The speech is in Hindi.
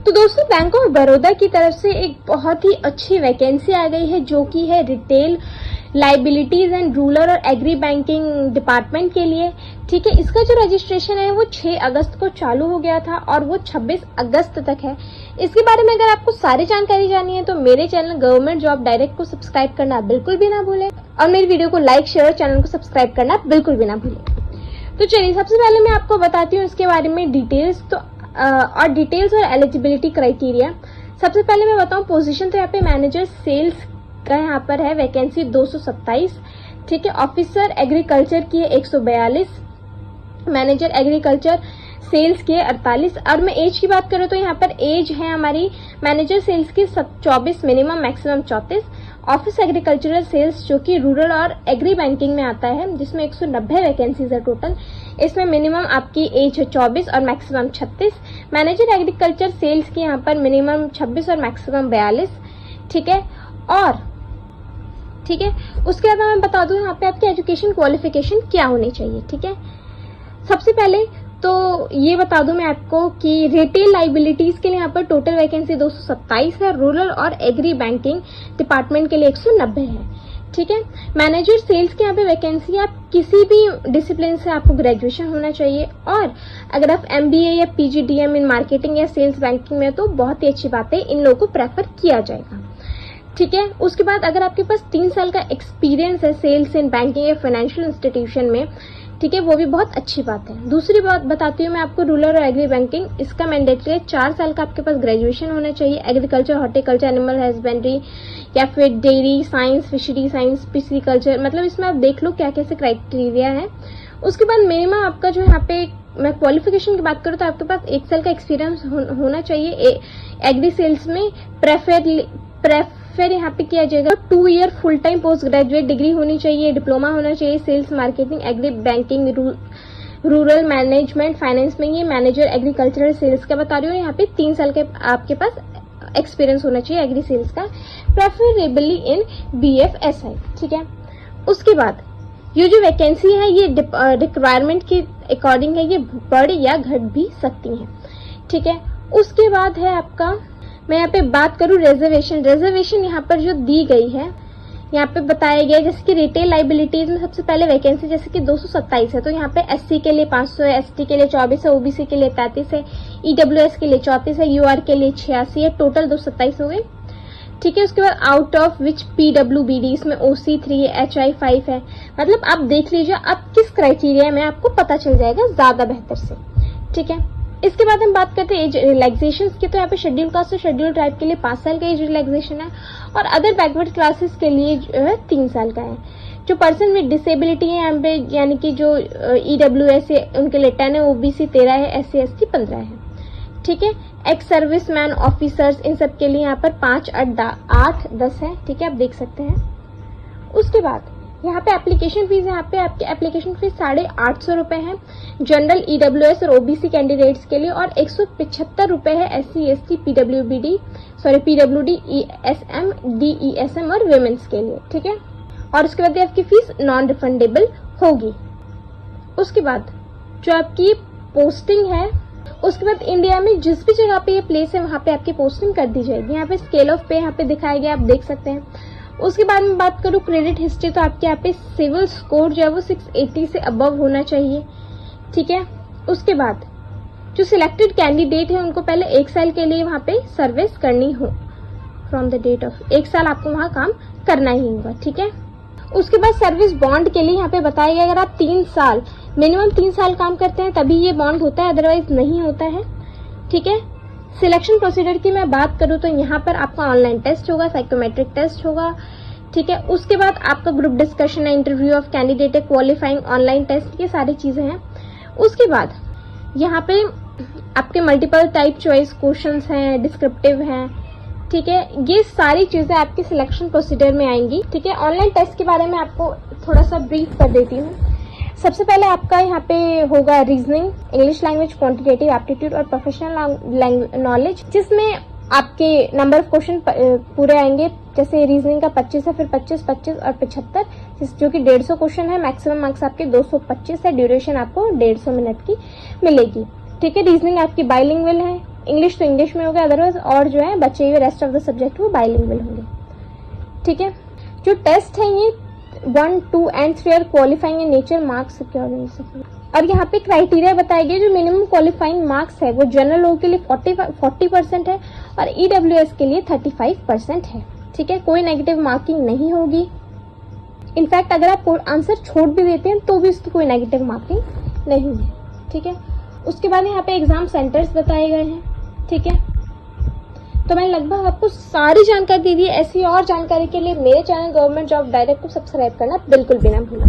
तो दोस्तों बैंक ऑफ बड़ौदा की तरफ से एक बहुत ही अच्छी वैकेंसी आ गई है जो कि है रिटेल लाइबिलिटीज एंड रूरल और एग्री बैंकिंग डिपार्टमेंट के लिए। ठीक है, इसका जो रजिस्ट्रेशन है वो 6 अगस्त को चालू हो गया था और वो 26 अगस्त तक है। इसके बारे में अगर आपको सारी जानकारी जाननी है तो मेरे चैनल गवर्नमेंट जॉब डायरेक्ट को सब्सक्राइब करना बिल्कुल भी ना भूलें और मेरी वीडियो को लाइक शेयर और चैनल को सब्सक्राइब करना बिल्कुल भी ना भूलें। तो चलिए सबसे पहले मैं आपको बताती हूँ इसके बारे में डिटेल्स और एलिजिबिलिटी क्राइटेरिया। सबसे पहले मैं बताऊं पोजीशन, तो यहाँ पे मैनेजर सेल्स का यहाँ पर है वैकेंसी 227। ठीक है, ऑफिसर एग्रीकल्चर की है 142, मैनेजर एग्रीकल्चर सेल्स की है 48। और मैं एज की बात करूँ तो यहाँ पर एज है हमारी मैनेजर सेल्स की 24, minimum maximum 34। Office agricultural sales जो कि रूरल और एग्री बैंकिंग में आता है, जिसमें 190 वैकेंसीज है टोटल। इसमें मिनिमम आपकी एज है 24 और मैक्सिमम 36। मैनेजर एग्रीकल्चर सेल्स की यहाँ पर मिनिमम 26 और मैक्सिमम 42। ठीक है, और ठीक है उसके बाद मैं बता दूं यहाँ पे आपकी एजुकेशन क्वालिफिकेशन क्या होनी चाहिए। ठीक है, सबसे पहले तो ये बता दूं मैं आपको कि रिटेल लाइबिलिटीज के लिए यहाँ पर टोटल वैकेंसी 227 है, रूरल और एग्री बैंकिंग डिपार्टमेंट के लिए 190 है। ठीक है, मैनेजर सेल्स के यहाँ पे वैकेंसी, आप किसी भी डिसिप्लिन से आपको ग्रेजुएशन होना चाहिए और अगर आप MBA या PGDM इन मार्केटिंग या सेल्स बैंकिंग में तो बहुत ही अच्छी बात है, इन लोगों को प्रेफर किया जाएगा। ठीक है, उसके बाद अगर आपके पास 3 साल का एक्सपीरियंस है सेल्स इन बैंकिंग या फाइनेंशियल इंस्टीट्यूशन में, ठीक है, वो भी बहुत अच्छी बात है। दूसरी बात बताती हूँ मैं आपको रूरल और एग्री बैंकिंग, इसका मैंडेटरी है 4 साल का आपके पास ग्रेजुएशन होना चाहिए। एग्रीकल्चर, हॉर्टिकल्चर, एनिमल हस्बेंड्री या फिर dairy science, fishery science, pisciculture, मतलब इसमें आप देख लो क्या कैसे क्राइटेरिया है। उसके बाद मिनिमम आपका जो यहाँ पे मैं क्वालिफिकेशन की बात करूँ तो आपके पास 1 साल का एक्सपीरियंस होना चाहिए एग्री सेल्स में। प्रेफर यहाँ पे किया जाएगा 2 year full time post graduate degree होनी चाहिए, डिप्लोमा होना चाहिए sales marketing agri banking rural management finance में। ये मैनेजर एग्रीकल्चरल सेल्स का बता रही हूँ, यहाँ पे 3 साल के आपके पास एक्सपीरियंस होना चाहिए एग्री सेल्स का, प्रेफरेबली इन BFSI। ठीक है, उसके बाद ये जो वैकेंसी है ये रिक्वायरमेंट के अकॉर्डिंग है, ये बढ़ या घट भी सकती है। ठीक है, उसके बाद है आपका, मैं यहाँ पे बात करूँ रिजर्वेशन यहाँ पर जो दी गई है यहाँ पे बताया गया है, जैसे कि रिटेल लाइबिलिटीज में सबसे पहले वैकेंसी जैसे कि 227 है, तो यहाँ पे SC के लिए 500 है, ST के लिए 24 है, OBC के लिए 33 है, EWS के लिए 34 है, UR के लिए 86 है, टोटल 227 हो गए। ठीक है, उसके बाद आउट ऑफ विच PWBD, इसमें OC 3 है, HI 5 है। मतलब आप देख लीजिए आप किस क्राइटेरिया में, आपको पता चल जाएगा ज्यादा बेहतर से। ठीक है, इसके बाद हम बात करते हैं एज रिलैक्सेशन की, तो यहाँ पे शेड्यूल कास्ट और शेड्यूल ट्राइब के लिए 5 साल का एज रिलैक्सेशन है और अदर बैकवर्ड क्लासेस के लिए जो है 3 साल का है। जो पर्सन विद डिसेबिलिटी है यहाँ पे, यानी कि जो EWS है उनके लिए 10 है, OBC 13 है, SC ST 15 है। ठीक है, ex service man officers in सब के लिए यहाँ पर 5, 8, 10 है। ठीक है, आप देख सकते हैं। उसके बाद यहाँ पे एप्लीकेशन फीस, यहाँ पे आपकी एप्लीकेशन फीस 850 रुपए है जनरल EWS और OBC कैंडिडेट्स के लिए और 175 रुपए है SC ST PWD ESM DESM और वुमेन्स के लिए। ठीक है, और उसके बाद आपकी फीस नॉन रिफंडेबल होगी। उसके बाद जो आपकी पोस्टिंग है, उसके बाद इंडिया में जिस भी जगह पे ये प्लेस है वहां पे आपकी पोस्टिंग कर दी जाएगी। यहाँ पे स्केल ऑफ पे यहाँ पे दिखाया गया, आप देख सकते हैं। उसके बाद में बात करूँ क्रेडिट हिस्ट्री, तो आपके यहाँ पे सिविल स्कोर जो है वो 680 से अबव होना चाहिए। ठीक है, उसके बाद जो सिलेक्टेड कैंडिडेट है उनको पहले 1 साल के लिए वहां पे सर्विस करनी हो, फ्रॉम द डेट ऑफ 1 साल आपको वहां काम करना ही होगा। ठीक है, उसके बाद सर्विस बॉन्ड के लिए यहाँ पे बताया गया अगर आप 3 साल मिनिमम 3 साल काम करते हैं तभी ये बॉन्ड होता है, अदरवाइज नहीं होता है। ठीक है, सिलेक्शन प्रोसीजर की मैं बात करूं तो यहाँ पर आपका ऑनलाइन टेस्ट होगा, साइकोमेट्रिक टेस्ट होगा। ठीक है, उसके बाद आपका ग्रुप डिस्कशन है, इंटरव्यू ऑफ कैंडिडेट है, क्वालिफाइंग ऑनलाइन टेस्ट, ये सारी चीजें हैं। उसके बाद यहाँ पे आपके मल्टीपल टाइप चॉइस क्वेश्चंस हैं, डिस्क्रिप्टिव हैं। ठीक है, ये सारी चीजें आपके सिलेक्शन प्रोसीजर में आएंगी। ठीक है, ऑनलाइन टेस्ट के बारे में आपको थोड़ा सा ब्रीफ कर देती हूँ। सबसे पहले आपका यहाँ पे होगा reasoning, English language, quantitative aptitude और प्रोफेशनल नॉलेज, जिसमें आपके नंबर ऑफ क्वेश्चन पूरे आएंगे। जैसे रीजनिंग का 25 है, फिर 25, 25 और 75, जो कि 150 क्वेश्चन है। मैक्सिमम मार्क्स आपके 225 है, ड्यूरेशन आपको 150 मिनट की मिलेगी। ठीक है, रीजनिंग आपकी बाइलिंगुअल है, इंग्लिश तो इंग्लिश में होगा, अदरवाइज और जो है बचे हुए रेस्ट ऑफ द सब्जेक्ट वो बाइलिंगुअल होंगे। ठीक है, जो टेस्ट है ये 1, 2 and 3 are qualifying in nature, marks secure नहीं सकते। और यहाँ पे क्राइटेरिया बताए गए, जो मिनिमम क्वालिफाइंग मार्क्स है वो जनरल लोग के लिए 40% है और EWS के लिए 35% है। ठीक है, कोई नेगेटिव मार्किंग नहीं होगी। इनफैक्ट अगर आप आंसर छोड़ भी देते हैं तो भी उसकी कोई नेगेटिव मार्किंग नहीं है। ठीक है, उसके बाद यहाँ पे एग्जाम सेंटर्स बताए गए हैं। ठीक है, तो मैंने लगभग आपको सारी जानकारी दे दी। ऐसी और जानकारी के लिए मेरे चैनल गवर्नमेंट जॉब डायरेक्ट को सब्सक्राइब करना बिल्कुल भी ना भूलें।